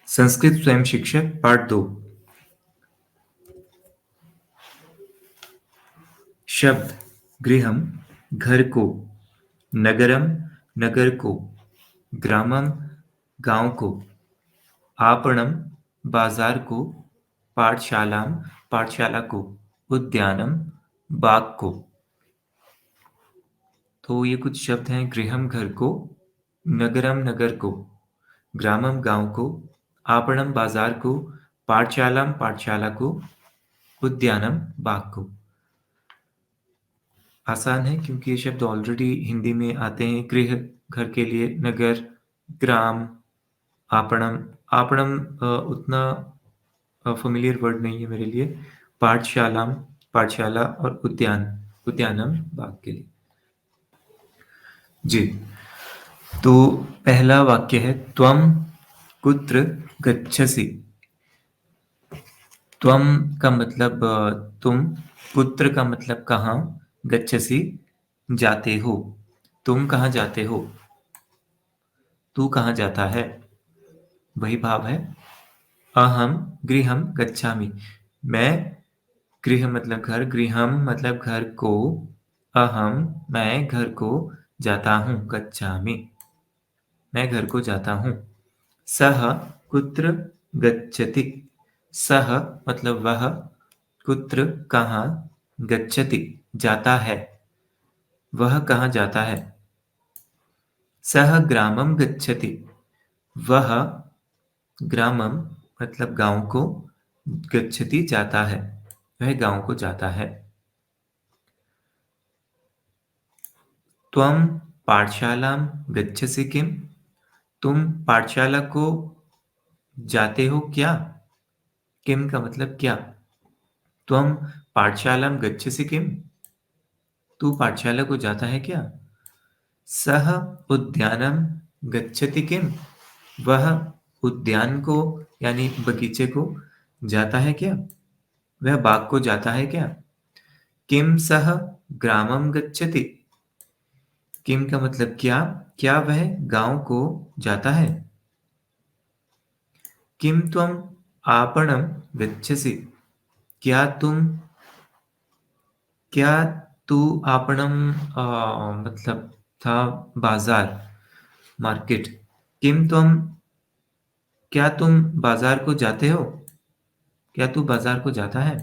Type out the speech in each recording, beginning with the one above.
संस्कृत स्वयं शिक्षक पार्ट 2। शब्द गृहम घर को, नगरम नगर को, ग्रामम गांव को, आपणम बाजार को, पाठशालाम पाठशाला को, उद्यानम बाग को। तो ये कुछ शब्द हैं। गृहम घर को, नगरम नगर को, ग्रामम गांव को, आपणम बाजार को, पाठशालाम पाठशाला को, उद्यानम बाग को। आसान है क्योंकि ये शब्द ऑलरेडी हिंदी में आते हैं। गृह घर के लिए, नगर ग्राम, आपणम आपणम उतना फेमिलियर वर्ड नहीं है मेरे लिए। पाठशालाम पाठशाला और उद्यानम बाग के लिए। जी, तो पहला वाक्य है त्वम कुत्र गच्छसि। त्वम का मतलब तुम, कुत्र का मतलब कहाँ, गच्छसि जाते हो। तुम कहाँ जाते हो, तू कहाँ जाता है, वही भाव है। अहम गृहम गच्छामि, मैं, गृह मतलब घर, गृहम मतलब घर को, अहम मैं घर को जाता हूँ, गच्छामि मैं घर को जाता हूँ। सह कुत्र गच्छति, सह मतलब वह, कुत्र कहाँ, गच्छति जाता है, वह कहाँ जाता है। सह ग्रामम गच्छति, वह ग्रामम मतलब गांव को, गच्छति जाता है, वह गांव को जाता है। त्वम पाठशालां गच्छसि किम, तुम पाठशाला को जाते हो क्या। किम का मतलब क्या। त्वम पाठशालां गच्छसि किम, तू पाठशाला को जाता है क्या। सह उद्यानम गच्छति किम, वह उद्यान को यानी बगीचे को जाता है क्या, वह बाग को जाता है क्या। किम सह ग्रामम गच्छति, किम का मतलब क्या, क्या वह गांव को जाता है। किम त्वम आपणम गच्छसि, क्या तुम, क्या तू आपणम मतलब था बाजार, मार्केट। किम त्वम, क्या तुम बाजार को जाते हो, क्या तू बाजार को जाता है।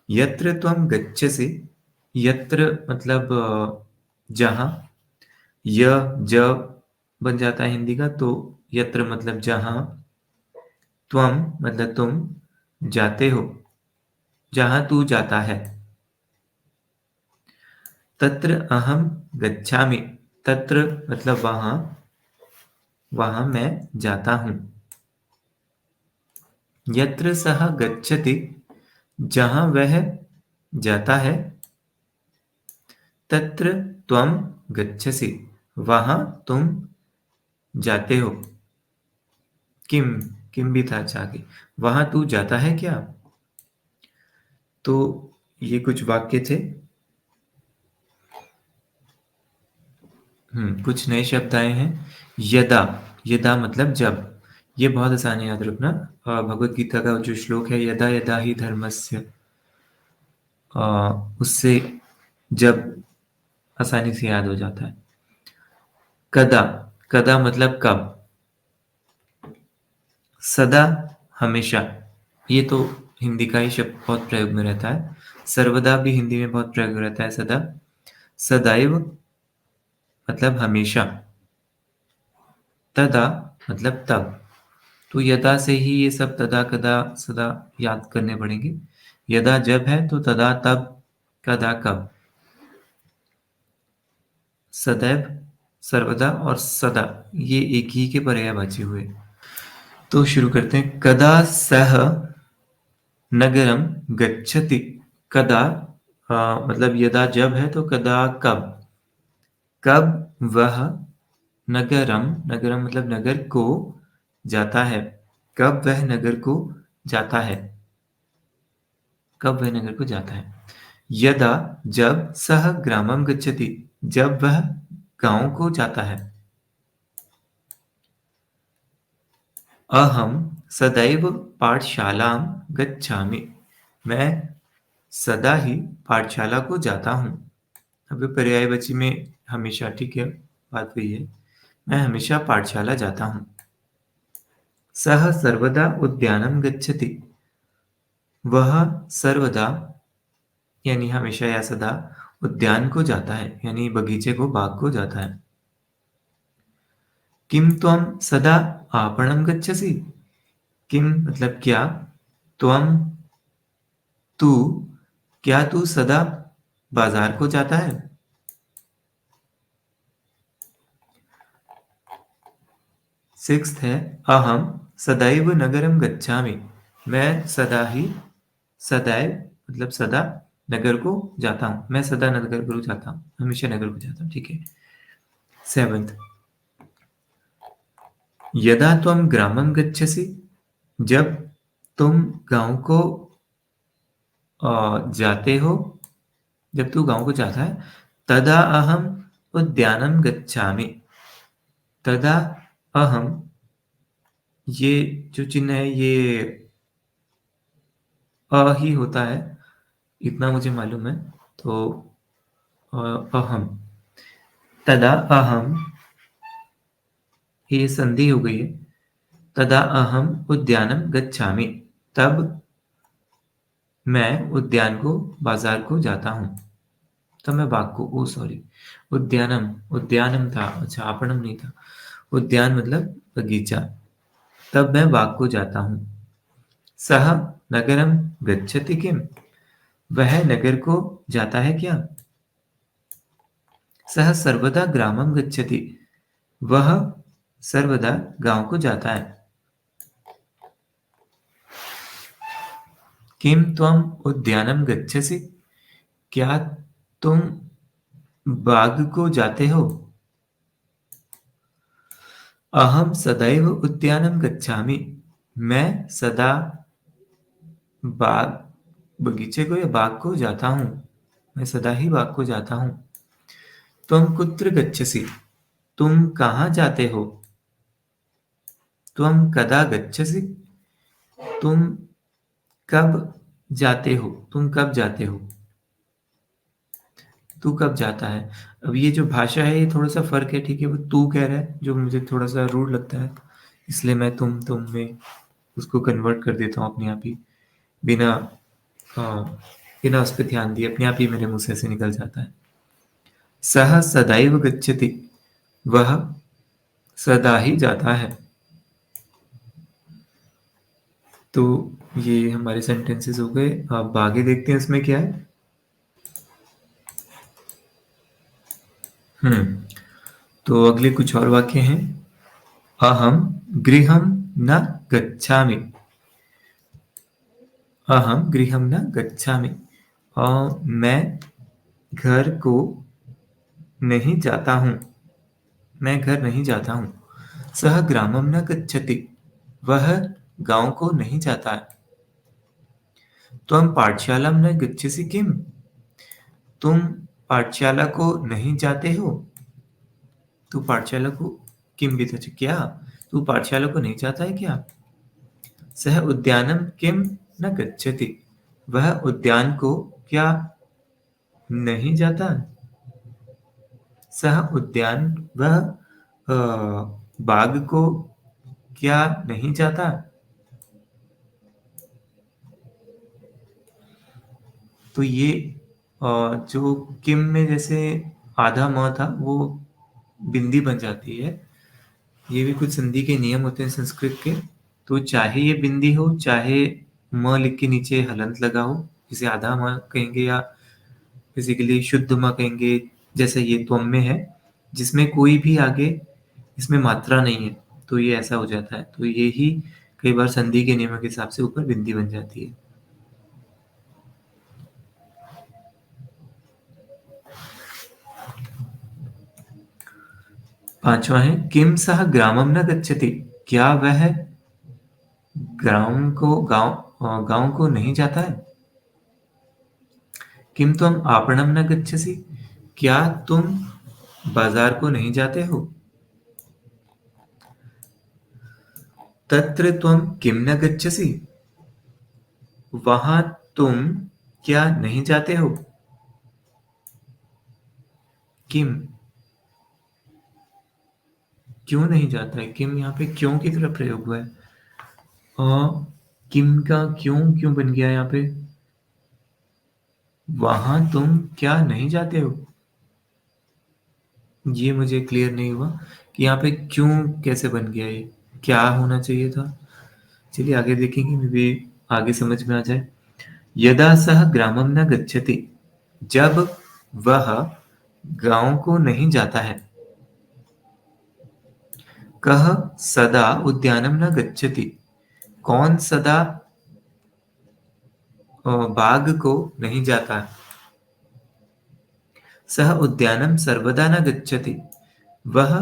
यत्र त्वम गच्छसि, यत्र मतलब जहाँ, य ज बन जाता है हिंदी का, तो यत्र मतलब जहाँ, त्वम मतलब तुम, जाते हो जहाँ तू जाता है। तत्र अहम गच्छामि, तत्र मतलब वहाँ, वहाँ मैं जाता हूँ। यत्र सह गच्छति, जहाँ वह जाता है। तत्र त्वम गच्छसि, वहाँ तुम जाते हो। किम, किम भी था अच्छा आगे, वहाँ तू जाता है क्या। तो ये कुछ वाक्य थे। कुछ नए शब्द आए हैं। यदा, यदा मतलब जब, ये बहुत आसान है याद रखना। भगवत गीता का जो श्लोक है, यदा यदा ही धर्मस्य, उससे जब आसानी से याद हो जाता है। कदा, कदा मतलब कब। सदा हमेशा, ये तो हिंदी का ही शब्द बहुत प्रयोग में रहता है। सर्वदा भी हिंदी में बहुत प्रयोग में रहता है। सदा, सदैव मतलब हमेशा, तदा मतलब तब। तो यदा से ही ये सब तदा कदा सदा याद करने पड़ेंगे। यदा जब है तो तदा तब, कदा कब। सदैव, सर्वदा और सदा ये एक ही के पर्यायवाची हुए। तो शुरू करते हैं। कदा सह नगरम गच्छति, कदा मतलब यदा जब है तो कदा कब, कब वह नगरम, नगरम मतलब नगर को जाता है, कब वह नगर को जाता है, कब वह नगर को जाता है। यदा जब, सह ग्रामम गच्छति जब वह गांव को जाता है। अहं सदैव पाठशालां गच्छामि। मैं सदा ही पाठशाला को जाता हूँ। अभी पर्यायवाची में हमेशा, ठीक है, बात वही है। मैं हमेशा पाठशाला जाता हूँ। सः सर्वदा उद्यानं गच्छति। वह सर्वदा यानी हमेशा या सदा उद्यान को जाता है, यानी बगीचे को, बाग को जाता है। किम त्वं सदा आपणं गच्छसि? किम मतलब क्या, त्वं तू, क्या तू सदा बाजार को जाता है? सिक्स्थ है, अहम सदैव नगरम गच्छामि। मैं सदा ही, सदैव मतलब सदा, नगर को जाता हूँ। मैं सदा नगर को जाता हूँ, हमेशा नगर को जाता हूँ, ठीक है। सेवंथ, यदा त्वं ग्रामं गच्छसि, जब तुम गांव को जाते हो, जब तू गांव को जाता है, तदा अहम उद्यानं गच्छामि। तदा अहम, ये जो चिन्ह है ये ही होता है, इतना मुझे मालूम है। तो अहम, तदा अहम, ये संधि हो गई है। तदा अहम उद्यानं गच्छामि, तब मैं उद्यान को, बाजार को जाता हूँ। तब मैं बाग को, ओ सॉरी, उद्यानम, उद्यानम था, अच्छा आपणम नहीं था। उद्यान मतलब बगीचा। तब मैं बाग को जाता हूँ। सह नगरम गच्छति किम? वह नगर को जाता है क्या? सह सर्वदा ग्रामम गच्छति। वह सर्वदा गांव को जाता है। किम त्वम उद्यानम गच्छसि? क्या तुम बाग को जाते हो? अहम सदैव उद्यानम गच्छामि। मैं सदा बाग, बगीचे को या बाग को जाता हूँ। मैं सदा ही बाग को जाता हूँ। तुम कुत्र गच्छसि? तुम कहाँ जाते हो? तुम कदा गच्छसि? तुम कब जाते हो? तुम कब जाते हो? तू कब जाता है? अब ये जो भाषा है ये थोड़ा सा फर्क है, ठीक है। वो तू कह रहा है जो मुझे थोड़ा सा रूड लगता है, इसलिए मैं तुम में उसको कन्वर्ट कर देता हूँ अपने आप ही, बिना बिना उस पर ध्यान दिए, अपने आप ही मेरे मुंह से ऐसे निकल जाता है। सह सदैव गच्छति। वह सदा ही जाता है। तो ये हमारे सेंटेंसेस हो गए। अब आगे देखते हैं इसमें क्या है। हम्म तो अगले कुछ और वाक्य हैं। अहम गृहं न गच्छामि। अहम गृहं न गच्छामि। मैं घर को नहीं जाता हूँ। मैं घर नहीं जाता हूँ। सह ग्रामं न गच्छति। वह गांव को नहीं जाता है। त्वं पाठशालां न गच्छसि किम? तुम पाठशाला को नहीं जाते हो? तू पाठशाला को, किम भी तो क्या, तू पाठशाला को नहीं जाता है क्या? सह उद्यानम किम न गच्छति। वह उद्यान को क्या नहीं जाता? सह उद्यान, वह बाग को क्या नहीं जाता? तो ये जो किम में जैसे आधा म था वो बिंदी बन जाती है। ये भी कुछ संधि के नियम होते हैं संस्कृत के। तो चाहे ये बिंदी हो, चाहे म लिख के नीचे हलंत लगा हो, जिसे आधा म कहेंगे, या बेसिकली शुद्ध म कहेंगे, जैसे ये त्वम में है, जिसमें कोई भी आगे इसमें मात्रा नहीं है, तो ये ऐसा हो जाता है। तो ये ही कई बार संधि के नियमों के हिसाब से ऊपर बिंदी बन जाती है। पांचवा है, किम सह ग्रामम न गच्छति। क्या वह गांव को नहीं जाता है? किम त्वम आपणम न गच्छसि। क्या तुम बाजार को नहीं जाते हो? तत्र त्वं किं न गच्छसि? वहां तुम क्या नहीं जाते हो? किम, क्यों नहीं जाता है? किम यहाँ पे क्यों की तरह प्रयोग हुआ है। किम का क्यों क्यों बन गया यहाँ पे? वहां तुम क्या नहीं जाते हो? ये मुझे क्लियर नहीं हुआ कि यहाँ पे क्यों कैसे बन गया ये, क्या होना चाहिए था। चलिए आगे देखेंगे, मे बी आगे समझ में आ जाए। यदा सह ग्रामम न गच्छति, जब वह गांव को नहीं जाता है। कह सदा उद्यानम न गच्छति, कौन सदा बाग को नहीं जाता। सह उद्यानम सर्वदा न गच्छति, वह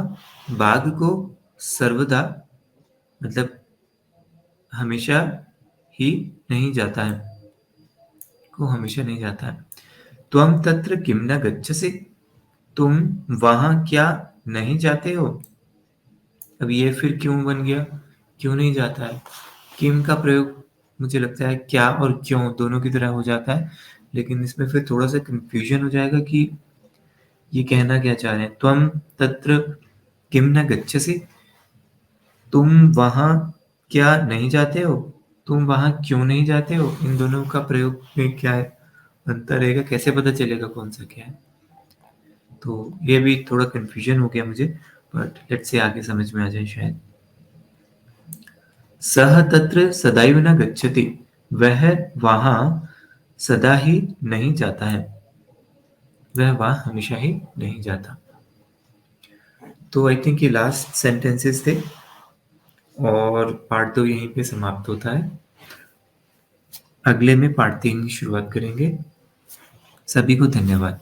बाग को सर्वदा मतलब हमेशा ही नहीं जाता है, को हमेशा नहीं जाता है। त्वम तत्र किम न गच्छसि, तुम वहां क्या नहीं जाते हो। अब ये फिर क्यों बन गया, क्यों नहीं जाता है। किम का प्रयोग मुझे लगता है क्या और क्यों दोनों की तरह हो जाता है, लेकिन इसमें फिर थोड़ा सा कंफ्यूजन हो जाएगा कि ये कहना क्या चाह रहे हैं। त्वम तत्र किम न गच्छसि, तुम वहां क्या नहीं जाते हो, तुम वहां क्यों नहीं जाते हो। इन दोनों का प्रयोग में क्या है अंतर रहेगा, कैसे पता चलेगा कौन सा क्या है। तो ये भी थोड़ा कंफ्यूजन हो गया मुझे, बट लेट्स से आगे समझ में आ जाए शायद। सह तत्र सदैव न गच्छति, वह वहां सदा ही नहीं जाता है, वह वहां हमेशा ही नहीं जाता। तो आई थिंक ये लास्ट सेंटेंसेस थे और पार्ट 2 यहीं पे समाप्त होता है। अगले में पार्ट 3 की शुरुआत करेंगे। सभी को धन्यवाद।